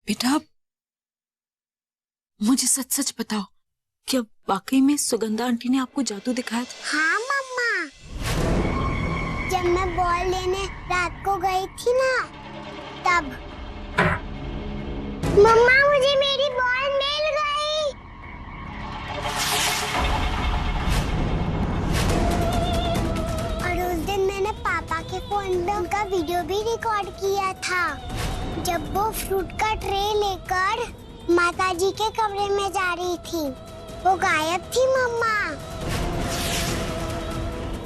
बेटा मुझे सच सच बताओ, क्या वाकई में सुगंधा आंटी ने आपको जादू दिखाया था? हाँ मम्मा, जब मैं बॉल लेने रात को गई थी ना तब। मम्मा मुझे मेरी बॉल मिल गई। और उस दिन मैंने पापा के फोन में उनका वीडियो भी रिकॉर्ड किया था, जब वो फ्रूट का ट्रे लेकर माताजी के कमरे में जा रही थी। वो गायब थी मम्मा।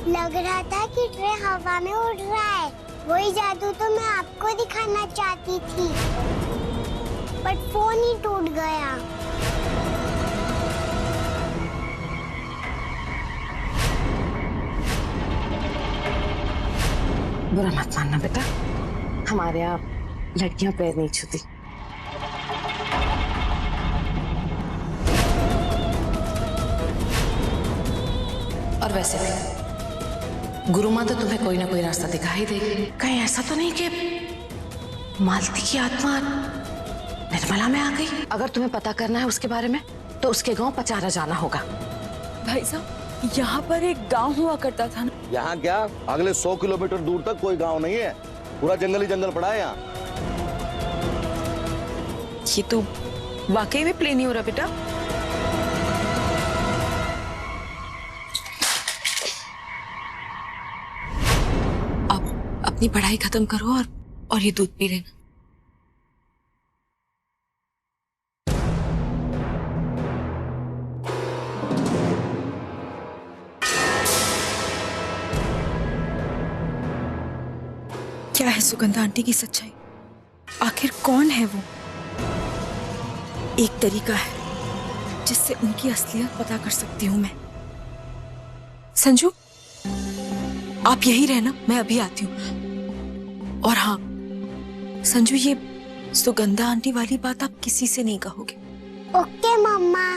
लग रहा था कि ट्रे हवा में उड़ रहा है। वही जादू तो मैं आपको दिखाना चाहती थी, बट फोन ही टूट गया। बुरा मत मानना बेटा, हमारे यहाँ लड़कियां पैर नहीं छूती। और वैसे भी गुरु माँ तो तुम्हें कोई ना कोई रास्ता दिखा ही देगी। कहीं ऐसा तो नहीं कि मालती की आत्मा निर्मला में आ गई? अगर तुम्हें पता करना है उसके बारे में तो उसके गांव पचारा जाना होगा। भाई साहब, यहाँ पर एक गांव हुआ करता था ना? यहाँ क्या, अगले 100 किलोमीटर दूर तक कोई गांव नहीं है, पूरा जंगल ही जंगल पड़ा है यहाँ। ये तो वाकई में प्ले नहीं हो रहा बेटा। आप अपनी पढ़ाई खत्म करो और ये दूध पी लेना। क्या है सुगंधा आंटी की सच्चाई? आखिर कौन है वो? एक तरीका है जिससे उनकी असलियत पता कर सकती हूं मैं। संजू, आप यही रहना, मैं अभी आती हूँ। और हाँ संजू, ये सुगंधा आंटी वाली बात आप किसी से नहीं कहोगे। ओके मम्मा।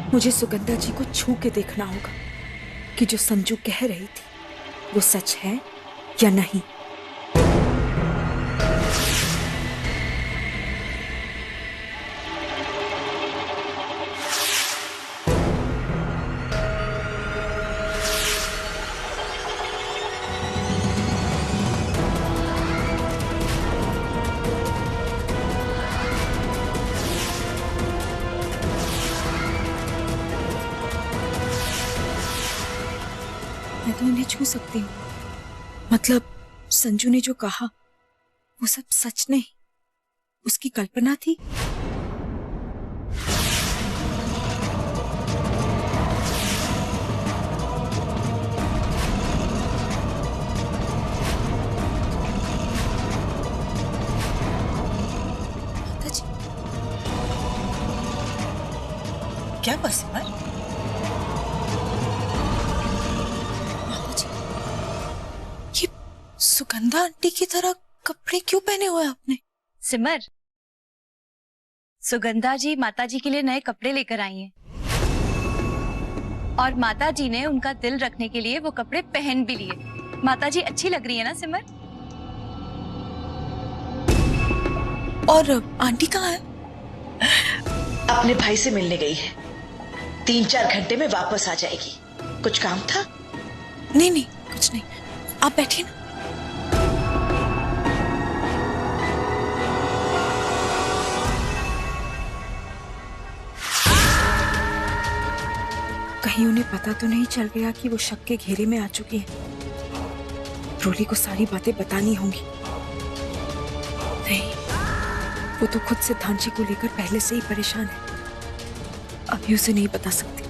मुझे सुगंधा जी को छू के देखना होगा कि जो संजू कह रही थी वो सच है या नहीं। मैं तो इन्हें छू सकती हूँ। मतलब संजू ने जो कहा वो सब सच नहीं, उसकी कल्पना थी। माताजी, क्या बस पर? सुगंधा आंटी की तरह कपड़े क्यों पहने हुए आपने? सिमर, सुगंधा जी माताजी के लिए नए कपड़े लेकर आई हैं और माताजी ने उनका दिल रखने के लिए वो कपड़े पहन भी लिए। माताजी अच्छी लग रही है ना सिमर? और आंटी कहाँ है? अपने भाई से मिलने गई है, 3-4 घंटे में वापस आ जाएगी। कुछ काम था? नहीं नहीं, कुछ नहीं, आप बैठिए ना। कहीं उन्हें पता तो नहीं चल गया कि वो शक के घेरे में आ चुकी है? रोली को सारी बातें बतानी होंगी। नहीं, वो तो खुद सिद्धांत को लेकर पहले से ही परेशान है, अभी उसे नहीं बता सकती।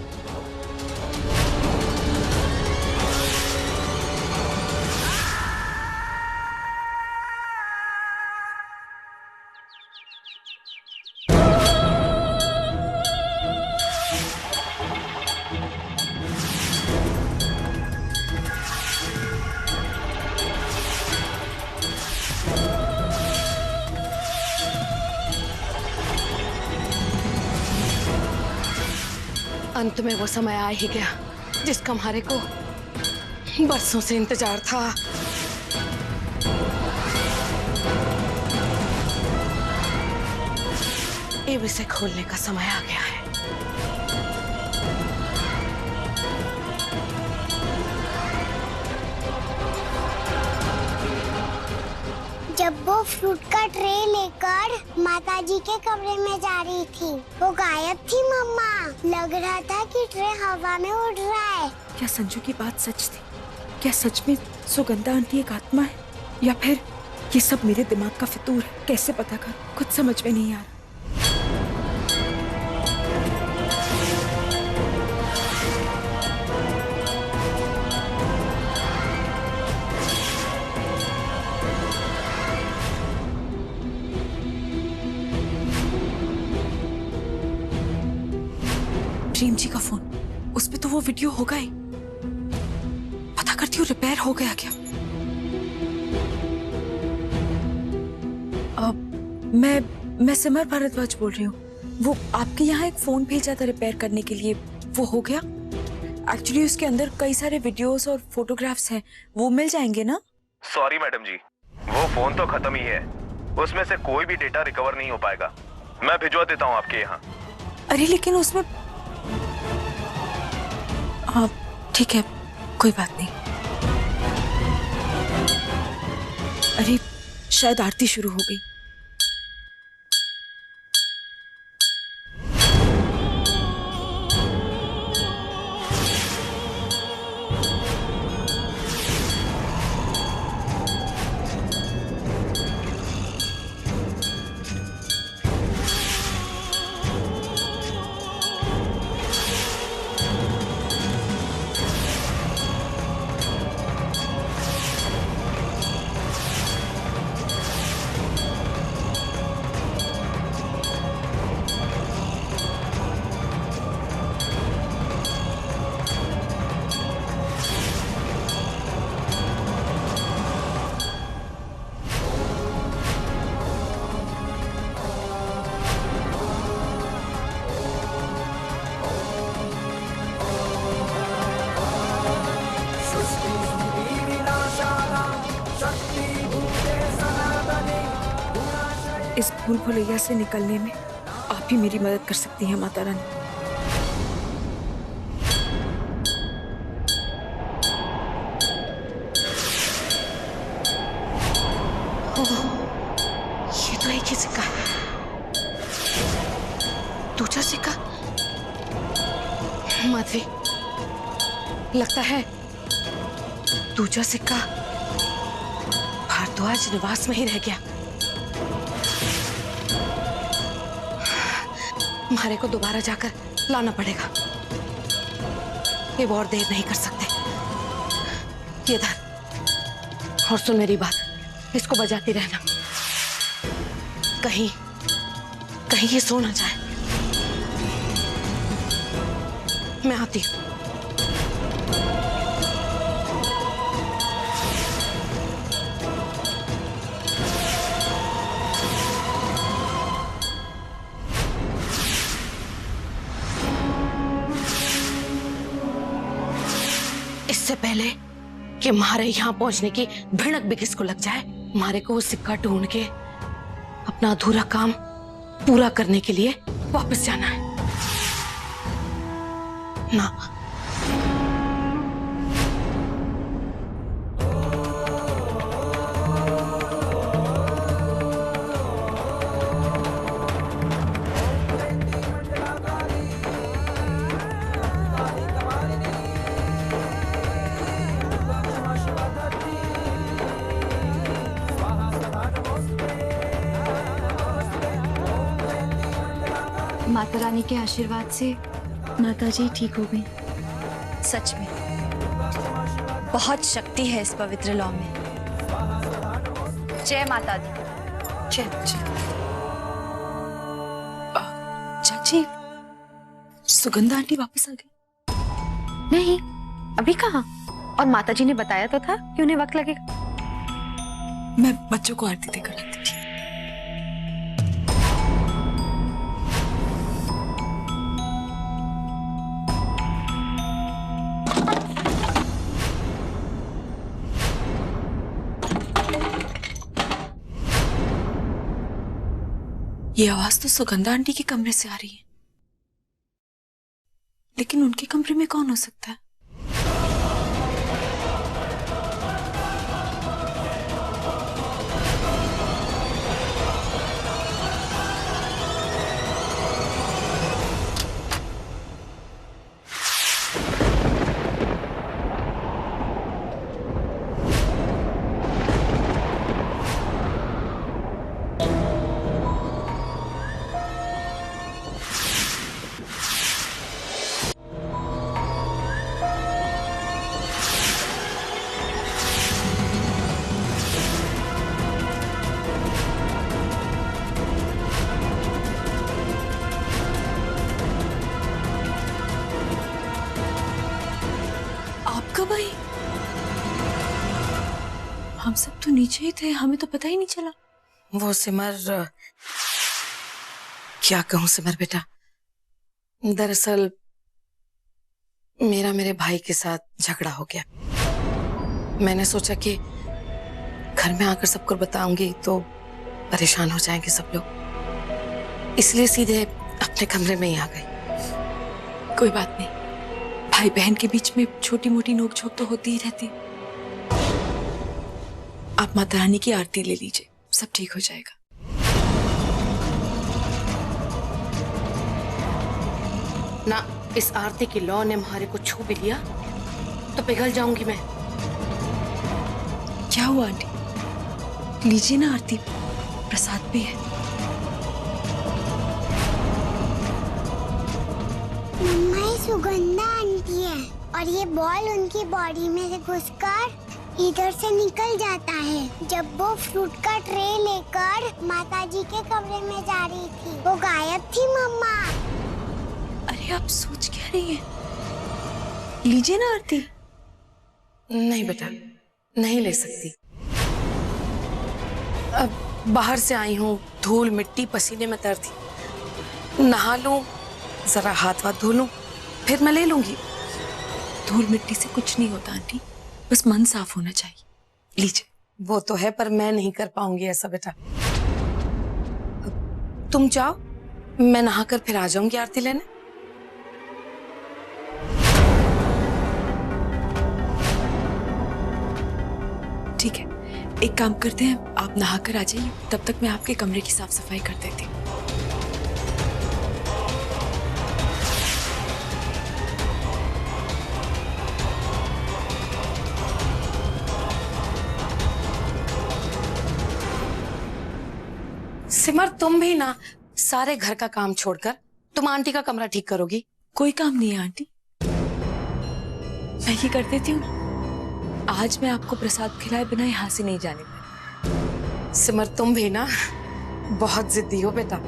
अंत में वो समय आ ही गया जिसका हमारे को बरसों से इंतजार था। ये विषय खोलने का समय आ गया है। जब वो फ्रूट का ट्रे लेकर माताजी के कमरे में जा रही थी, वो गायब थी मम्मा। लग रहा था कि ट्रे हवा में उड़ रहा है। क्या संजू की बात सच थी? क्या सच में सुगंधा आंटी एक आत्मा है, या फिर ये सब मेरे दिमाग का फितूर है? कैसे पता करूं? कुछ समझ में नहीं आ रहा। प्रेम जी का फोन, उस पे तो वो वीडियो होगा ही। पता करती हूँ रिपेयर हो गया क्या। मैं सिमर भारद्वाज बोल रही हूँ। वो आपके यहाँ एक फोन भेजा था रिपेयर करने के लिए, वो हो गया? एक्चुअली उसके अंदर कई सारे वीडियोस और फोटोग्राफ्स हैं, वो मिल जाएंगे ना? सॉरी मैडम जी, वो फोन तो खत्म ही है, उसमें से कोई भी डेटा रिकवर नहीं हो पाएगा। मैं भिजवा देता हूँ आपके यहाँ। अरे लेकिन उसमें, हाँ ठीक है, कोई बात नहीं। अरे शायद आरती शुरू हो गई। इस भूल भुलैया से निकलने में आप ही मेरी मदद कर सकती हैं माता रानी। ये तो एक ही सिक्का है। दूसरा सिक्का माधवी, लगता है दूसरा सिक्का भारद्वाज निवास में ही रह गया। हमारे को दोबारा जाकर लाना पड़ेगा। ये और देर नहीं कर सकते। ये धर और सुन मेरी बात, इसको बजाती रहना, कहीं कहीं ये सो ना जाए। मैं आती हूँ। इससे पहले कि हमारे यहाँ पहुंचने की भनक भी किसको लग जाए, हमारे को वो सिक्का ढूंढ के अपना अधूरा काम पूरा करने के लिए वापस जाना है ना। माता रानी के आशीर्वाद से माताजी ठीक हो गई। सच में बहुत शक्ति है इस पवित्र लौ में। जय माता दी। जय जय। चाची, सुगंधा आंटी वापस आ गई? नहीं, अभी कहाँ? और माताजी ने बताया तो था कि उन्हें वक्त लगेगा। मैं बच्चों को आरती देकर आती थी। ये आवाज तो सुगंधा आंटी के कमरे से आ रही है, लेकिन उनके कमरे में कौन हो सकता है? कब आई? हम सब तो नीचे ही थे, हमें तो पता ही नहीं चला। वो सिमर, क्या कहूं सिमर बेटा, दरअसल मेरे भाई के साथ झगड़ा हो गया। मैंने सोचा कि घर में आकर सबको बताऊंगी तो परेशान हो जाएंगे सब लोग, इसलिए सीधे अपने कमरे में ही आ गई। कोई बात नहीं, भाई बहन के बीच में छोटी मोटी नोकझोंक तो होती ही रहती। आप माता रानी की आरती ले लीजिए, सब ठीक हो जाएगा। ना, इस आरती की लौ ने हमारे को छू भी लिया तो पिघल जाऊंगी मैं। क्या हुआ आंटी? लीजिए ना आरती, प्रसाद भी है। मम्मा, ये सुगंधा आंटी है और ये बॉल उनकी बॉडी में से घुसकर इधर से निकल जाता है। जब वो फ्रूट का ट्रे लेकर माताजी के कमरे में जा रही थी, वो गायब थी मम्मा। अरे आप सोच क्या रही हैं? लीजिए ना आरती। नहीं बेटा, नहीं ले सकती। अब बाहर से आई हूँ, धूल मिट्टी पसीने में तर थी, नहा लूं, जरा हाथ वाथ धो लूं, फिर मैं ले लूंगी। धूल मिट्टी से कुछ नहीं होता आंटी, बस मन साफ होना चाहिए। लीजिए। वो तो है, पर मैं नहीं कर पाऊंगी ऐसा बेटा। तुम जाओ, मैं नहाकर फिर आ जाऊंगी आरती लेने। ठीक है, एक काम करते हैं, आप नहाकर आ जाइए, तब तक मैं आपके कमरे की साफ सफाई कर देती हूँ। सिमर, तुम भी ना सारे घर का काम छोड़कर तुम आंटी का कमरा ठीक करोगी? कोई काम नहीं है आंटी, मैं ये कर देती हूँ। आज मैं आपको प्रसाद खिलाए बिना यहाँ से नहीं जाने पाई। सिमर, तुम भी ना बहुत जिद्दी हो बेटा।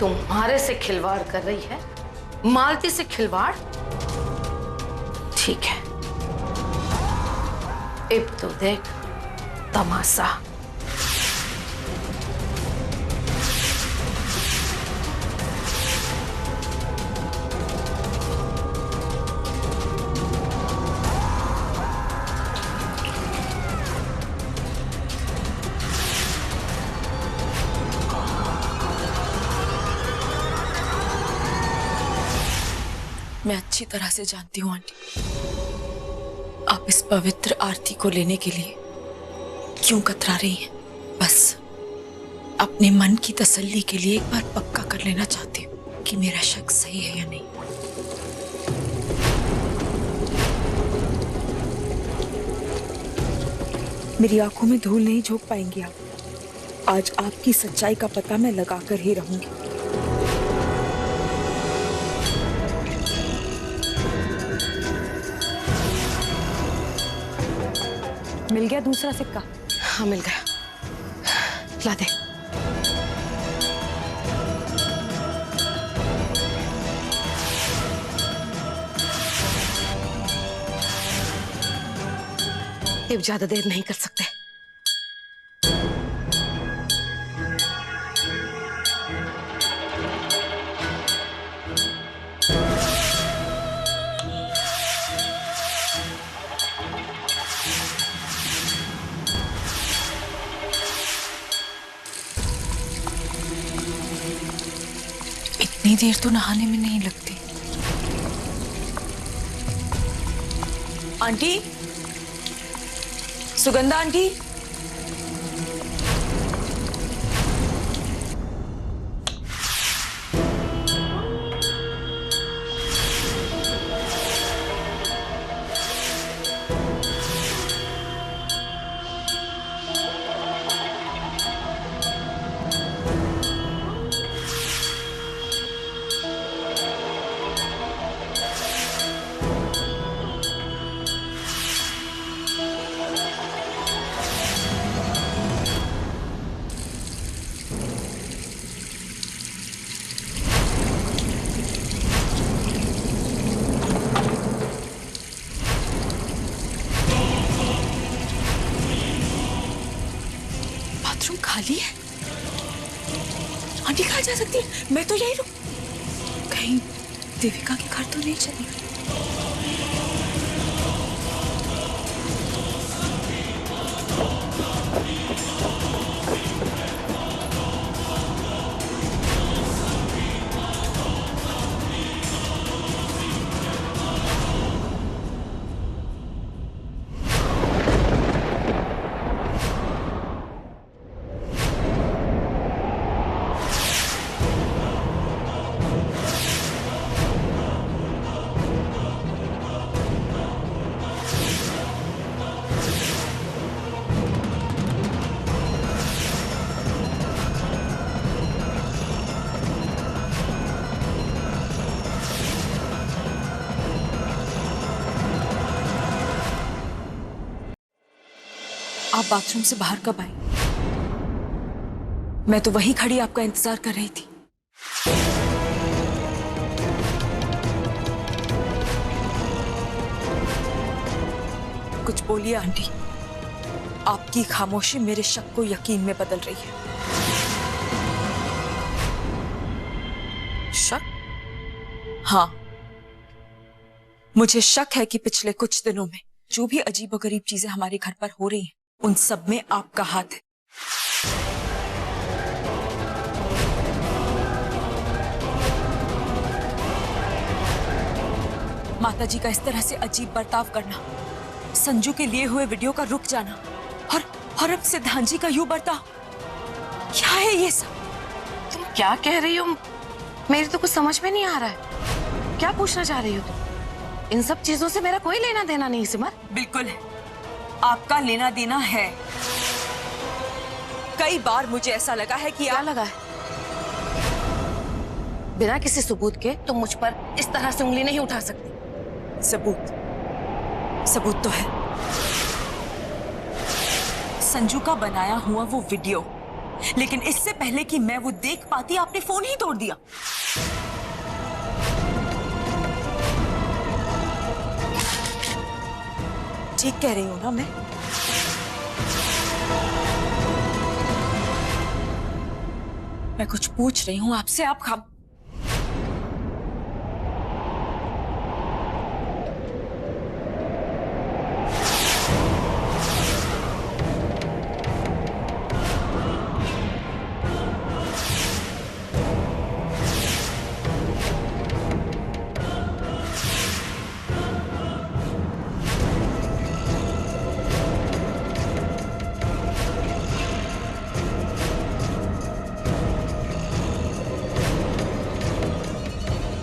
तुम्हारे से खिलवाड़ कर रही है, मालती से खिलवाड़? ठीक है, अब तो देख तमाशा। मैं अच्छी तरह से जानती हूँ आंटी, आप इस पवित्र आरती को लेने के लिए क्यों कतरा रही हैं। बस अपने मन की तसल्ली के लिए एक बार पक्का कर लेना चाहती हूँ कि मेरा शक सही है या नहीं। मेरी आंखों में धूल नहीं झोंक पाएंगी आप। आज आपकी सच्चाई का पता मैं लगाकर ही रहूंगी। मिल गया दूसरा सिक्का? हाँ, मिल गया। ला दे। अब ज्यादा देर नहीं कर सकते। इतनी देर तो नहाने में नहीं लगती। आंटी, सुगंधा आंटी, बाथरूम खाली है। आंटी कहाँ जा सकती है? मैं तो यही रुक, कहीं देविका के घर तो नहीं चली। आप बाथरूम से बाहर कब आई? मैं तो वहीं खड़ी आपका इंतजार कर रही थी। कुछ बोलिए आंटी, आपकी खामोशी मेरे शक को यकीन में बदल रही है। शक? हाँ, मुझे शक है कि पिछले कुछ दिनों में जो भी अजीबोगरीब चीजें हमारे घर पर हो रही हैं, उन सब में आपका हाथ है। माताजी का इस तरह से अजीब बर्ताव करना, संजू के लिए हुए वीडियो का रुक जाना, और अब सिद्धांत जी का यूं बर्ताव, क्या है ये सब? तुम क्या कह रही हो? मेरी तो कुछ समझ में नहीं आ रहा है। क्या पूछना चाह रही हो तुम? इन सब चीजों से मेरा कोई लेना देना नहीं सिमर। बिल्कुल है, आपका लेना देना है। कई बार मुझे ऐसा लगा है कि क्या लगा है? बिना किसी सबूत के तुम मुझ पर इस तरह से उंगली नहीं उठा सकती। सबूत तो है। संजू का बनाया हुआ वो वीडियो, लेकिन इससे पहले कि मैं वो देख पाती आपने फोन ही तोड़ दिया। ठीक कह रही हूं ना मैं कुछ पूछ रही हूं आपसे, आप खाम।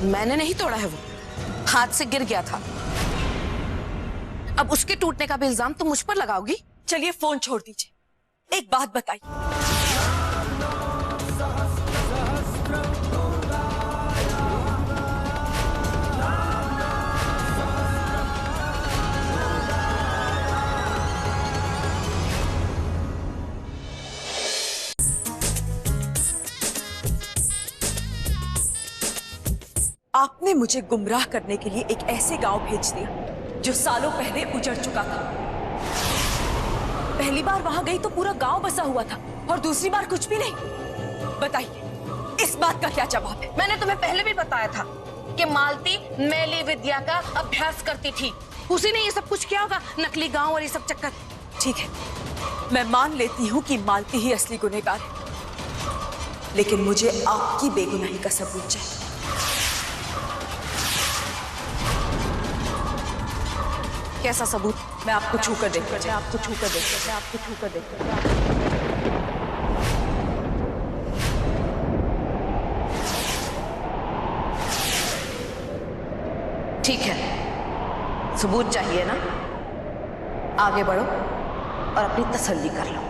मैंने नहीं तोड़ा है, वो हाथ से गिर गया था। अब उसके टूटने का भी इल्जाम तुम मुझ पर लगाओगी? चलिए फोन छोड़ दीजिए, एक बात बताइए, आपने मुझे गुमराह करने के लिए एक ऐसे गांव भेज दिया जो सालों पहले उजड़ चुका था। पहली बार वहां गई तो पूरा गांव बसा हुआ था और दूसरी बार कुछ भी नहीं। बताइए इस बात का क्या जवाब है? मैंने तुम्हें पहले भी बताया था कि मालती मैली विद्या का अभ्यास करती थी, उसी ने ये सब कुछ किया होगा, नकली गांव और ये सब चक्कर। ठीक है, मैं मान लेती हूँ कि मालती ही असली गुनहगार है, लेकिन मुझे आपकी बेगुनाही का सबूत चाहिए। कैसा सबूत? मैं आपको छू कर देखकर, मैं आपको छू कर देखकर, मैं आपको छू कर देखकर। ठीक है, सबूत चाहिए ना? आगे बढ़ो और अपनी तसल्ली कर लो।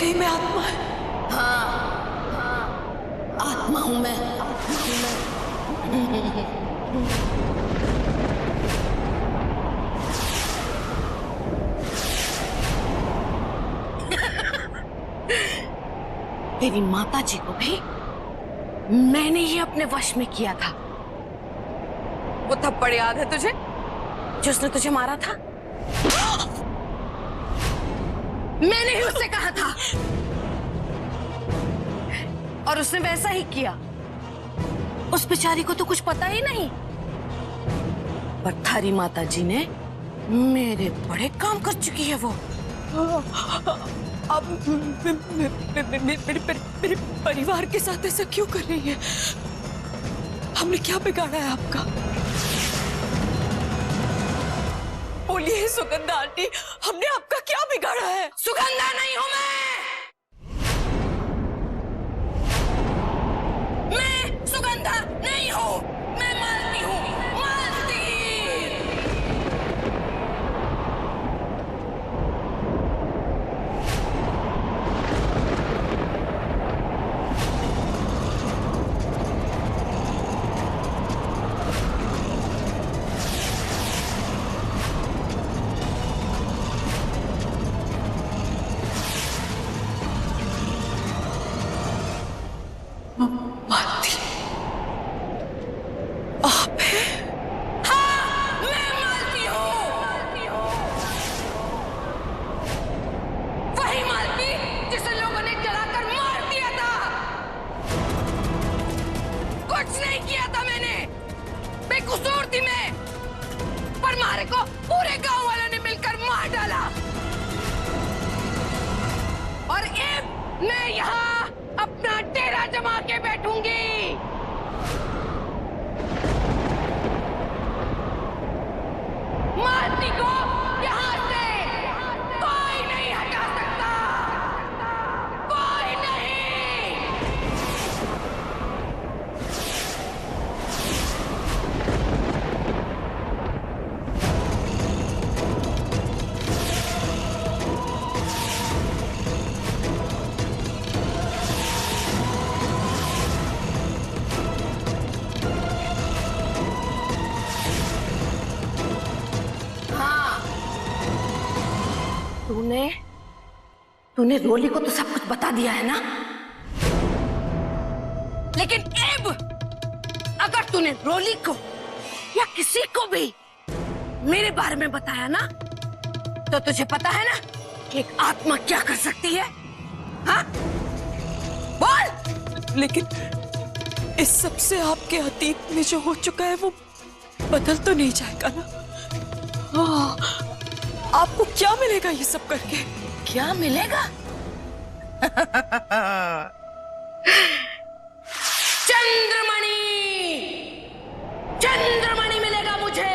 वाकई में आत्मा है? आत्मा हूं मैं। तेरी माता जी को भी मैंने ही अपने वश में किया था। वो थप्पड़ याद है तुझे जो उसने तुझे मारा था? मैंने ही उससे कहा था और उसने वैसा ही किया। उस बेचारी को तो कुछ पता ही नहीं, पर थारी माता जी ने मेरे बड़े काम कर चुकी है वो। अब मेरे परिवार के साथ ऐसा क्यों कर रही है? हमने क्या बिगाड़ा है आपका? बोलिए सुगंधा आंटी, हमने आपका क्या बिगाड़ा है? सुगंधा नहीं हूं मैं सुगंधा नहीं हूं, मैं मालती हूं, मालती। मालती आप हैं? हाँ, मैं मालती हूं। वही मालती जिसे लोगों ने जलाकर मार दिया था। कुछ नहीं किया था मैंने, बेकसूर थी मैं, पर मारे को पूरे गांव वालों ने मिलकर मार डाला। और अब मैं यहाँ अपना डेरा जमा के बैठूंगी। मालती को यहाँ से कोई नहीं हटा सकता, कोई नहीं। तूने रोली को तो सब कुछ बता दिया है ना, लेकिन अब अगर तूने रोली को या किसी को भी मेरे बारे में बताया ना, तो तुझे पता है ना कि एक आत्मा क्या कर सकती है? हाँ? बोल। लेकिन इस सब से आपके अतीत में जो हो चुका है वो बदल तो नहीं जाएगा ना? हाँ, आपको क्या मिलेगा ये सब करके? क्या मिलेगा? चंद्रमणि, चंद्रमणि मिलेगा मुझे।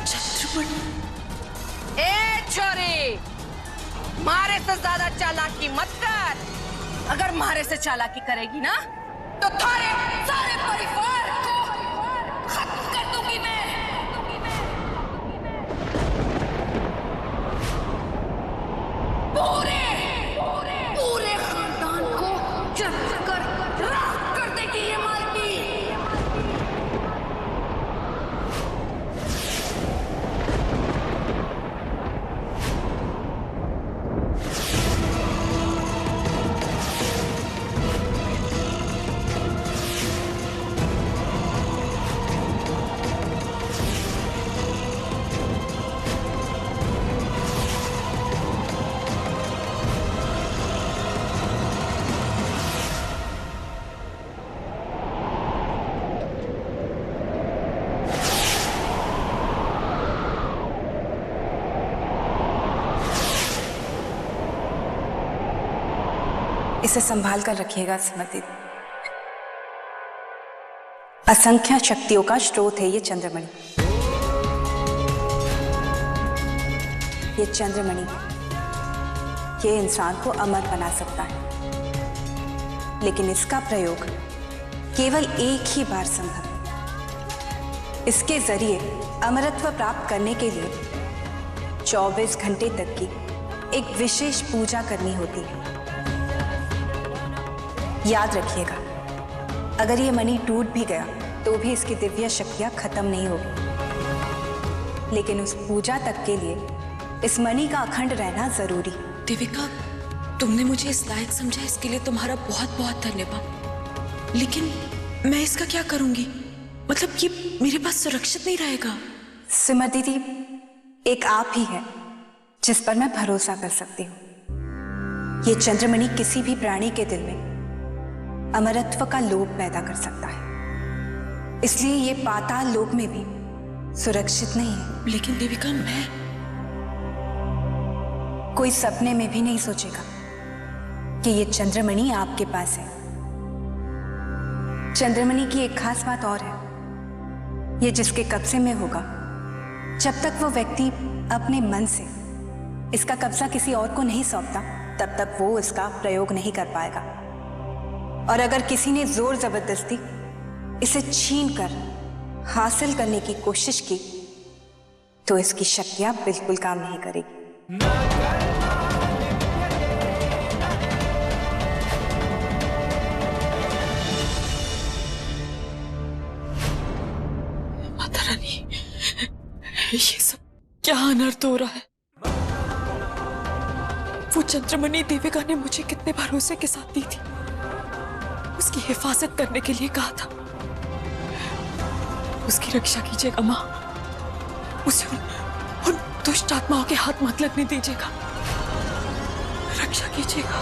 चंद्रमणि? ए छोरी, मारे से ज्यादा चालाकी मत कर। अगर मारे से चालाकी करेगी ना तो थारे सारे परिवार को खत्म कर दूंगी मैं। पूरे पूरे खानदान को जला कर राख कर देगी ये मालती। इसे संभाल कर रखिएगा स्मृति। असंख्य शक्तियों का स्रोत है ये चंद्रमणि। ये चंद्रमणि ये इंसान को अमर बना सकता है, लेकिन इसका प्रयोग केवल एक ही बार संभव है। इसके जरिए अमरत्व प्राप्त करने के लिए 24 घंटे तक की एक विशेष पूजा करनी होती है। याद रखिएगा, अगर ये मणि टूट भी गया तो भी इसकी दिव्य शक्तियां खत्म नहीं होगी, लेकिन उस पूजा तक के लिए इस मणि का अखंड रहना जरूरी। देविका, तुमने मुझे इस लायक समझा, इसके लिए तुम्हारा बहुत बहुत धन्यवाद। लेकिन मैं इसका क्या करूंगी? मतलब ये मेरे पास सुरक्षित नहीं रहेगा। सिमर दीदी, एक आप ही है जिस पर मैं भरोसा कर सकती हूँ। ये चंद्रमणि किसी भी प्राणी के दिल में अमरत्व का लोभ पैदा कर सकता है, इसलिए ये पाताल लोक में भी सुरक्षित नहीं है। लेकिन देविका, मैं कोई सपने में भी नहीं सोचेगा कि ये चंद्रमणि आपके पास है। चंद्रमणि की एक खास बात और है, ये जिसके कब्जे में होगा, जब तक वो व्यक्ति अपने मन से इसका कब्जा किसी और को नहीं सौंपता, तब तक वो इसका प्रयोग नहीं कर पाएगा। और अगर किसी ने जोर जबरदस्ती इसे छीन कर हासिल करने की कोशिश की तो इसकी शक्तियां बिल्कुल काम नहीं करेगी। माता रानी, ये सब क्या अनर्थ हो रहा है? वो चंद्रमणि देविका ने मुझे कितने भरोसे के साथ दी थी, उसकी हिफाजत करने के लिए कहा था। उसकी रक्षा कीजिएगा माँ, उसे उन दुष्ट आत्माओं के हाथ मत लगने दीजिएगा, रक्षा कीजिएगा।